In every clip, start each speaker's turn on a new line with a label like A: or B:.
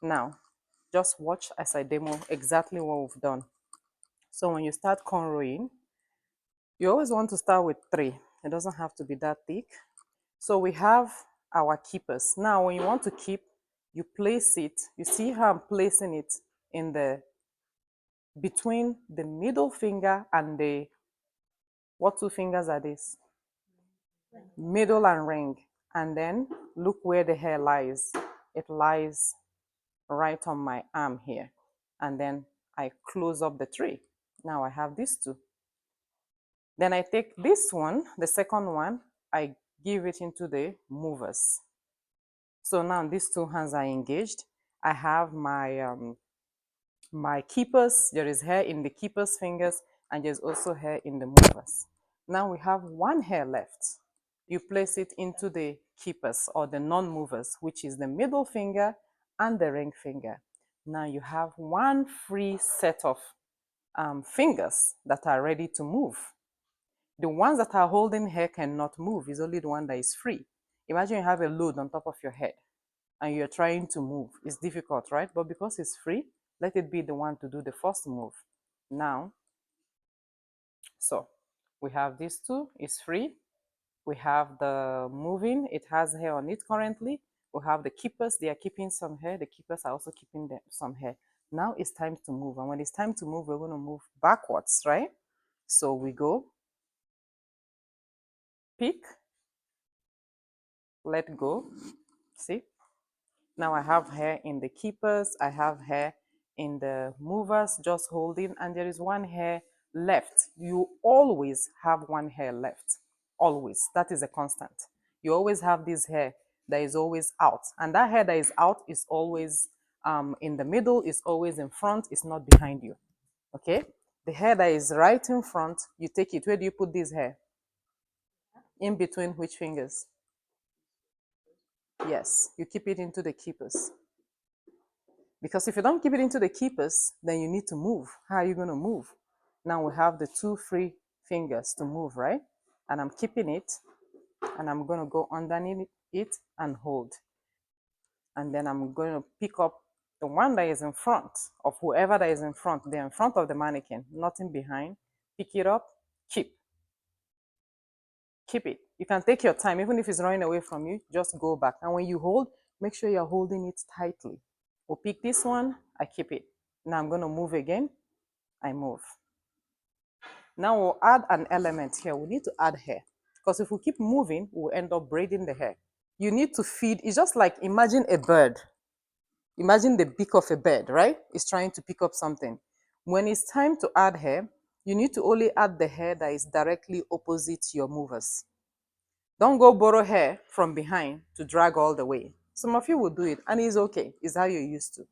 A: Now, just watch as I demo exactly what we've done. So when you start cornrowing, you always want to start with 3. It doesn't have to be that thick. So we have our keepers. Now, when you want to keep, you place it. You see how I'm placing it in the between the middle finger and the, what 2 fingers are these? Middle and ring. And then look where the hair lies. It lies right on my arm here. And then I close up the 3. Now I have these 2. Then I take this one, the second one, I give it into the movers. So now these 2 hands are engaged. I have my keepers. There is hair in the keepers' fingers, and there's also hair in the movers. Now we have 1 hair left. You place it into the keepers or the non-movers, which is the middle finger and the ring finger. Now you have 1 free set of fingers that are ready to move. The ones that are holding hair cannot move. It's only the one that is free. Imagine you have a load on top of your head and you're trying to move. It's difficult, right? But because it's free, let it be the one to do the first move. Now, so we have these 2, it's free. We have the moving, it has hair on it currently. We have the keepers, they are keeping some hair. The keepers are also keeping some hair. Now it's time to move. And when it's time to move, we're going to move backwards, right? So we go, pick, let go. See? Now I have hair in the keepers, I have hair in the movers, just holding, and there is 1 hair left. You always have 1 hair left. Always. That is a constant. You always have this hair that is always out. And that hair that is out is always in the middle, is always in front, it's not behind you. Okay? The hair that is right in front, you take it. Where do you put this hair? In between which fingers? Yes, you keep it into the keepers. Because if you don't keep it into the keepers, then you need to move. How are you going to move? Now we have the 2 free fingers to move, right? And I'm keeping it, and I'm going to go underneath it and hold. And then I'm going to pick up the one that is in front of whoever that is in front. They're in front of the mannequin, nothing behind. Pick it up, keep. Keep it. You can take your time. Even if it's running away from you, just go back. And when you hold, make sure you're holding it tightly. We'll pick this one, I keep it. Now I'm going to move again, I move. Now we'll add an element here. We need to add hair. Because if we keep moving, we'll end up braiding the hair. You need to feed, it's just like imagine a bird. Imagine the beak of a bird, right? It's trying to pick up something. When it's time to add hair, you need to only add the hair that is directly opposite your movers. Don't go borrow hair from behind to drag all the way. Some of you will do it, and it's okay. It's how you're used to.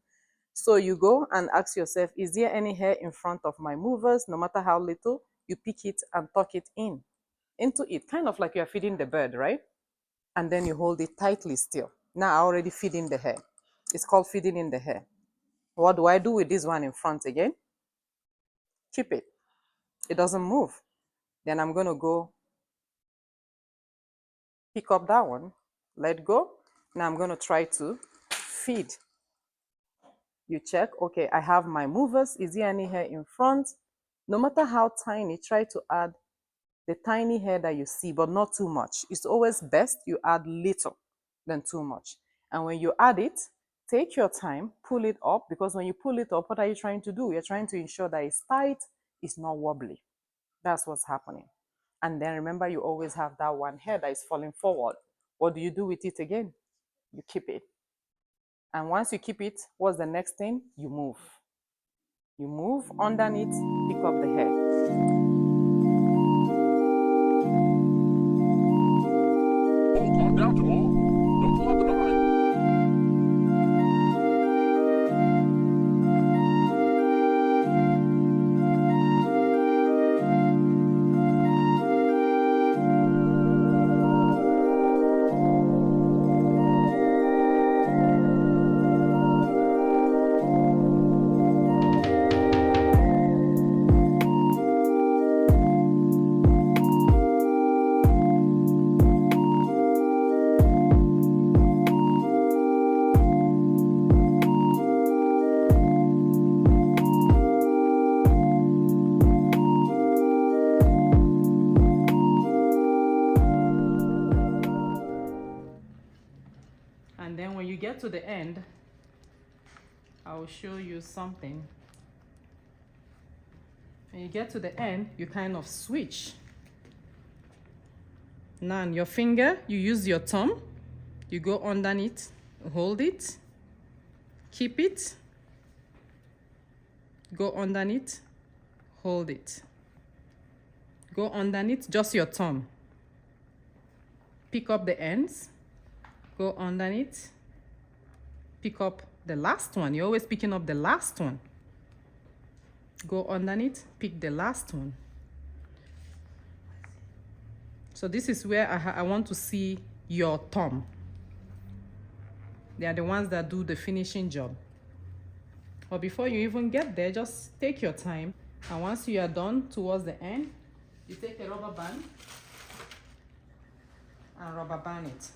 A: So you go and ask yourself, is there any hair in front of my movers? No matter how little, you pick it and tuck it into it, kind of like you're feeding the bird, right? And then you hold it tightly still. Now I already feed in the hair. It's called feeding in the hair. What do I do with this one in front again? Keep it. It doesn't move. Then I'm going to go pick up that one, let go. Now I'm going to try to feed. You check, okay, I have my movers. Is there any hair in front? No matter how tiny, try to add the tiny hair that you see, but not too much. It's always best you add little than too much. And when you add it, take your time, pull it up, because when you pull it up, what are you trying to do? You're trying to ensure that it's tight, it's not wobbly. That's what's happening. And then remember, you always have that 1 hair that is falling forward. What do you do with it again? You keep it. And once you keep it, what's the next thing? You move. You move underneath, pick up the hair.
B: Calm down, Jamal. Don't pull out the knife.
A: And then when you get to the end, I'll show you something. When you get to the end, you kind of switch. Now on your finger, you use your thumb, you go underneath, hold it, keep it, go underneath, hold it. Go underneath, just your thumb. Pick up the ends, go underneath, pick up the last one. You're always picking up the last one. Go underneath, pick the last one. So this is where I want to see your thumb. They are the ones that do the finishing job. But before you even get there, just take your time. And once you are done towards the end, you take a rubber band and rubber band it.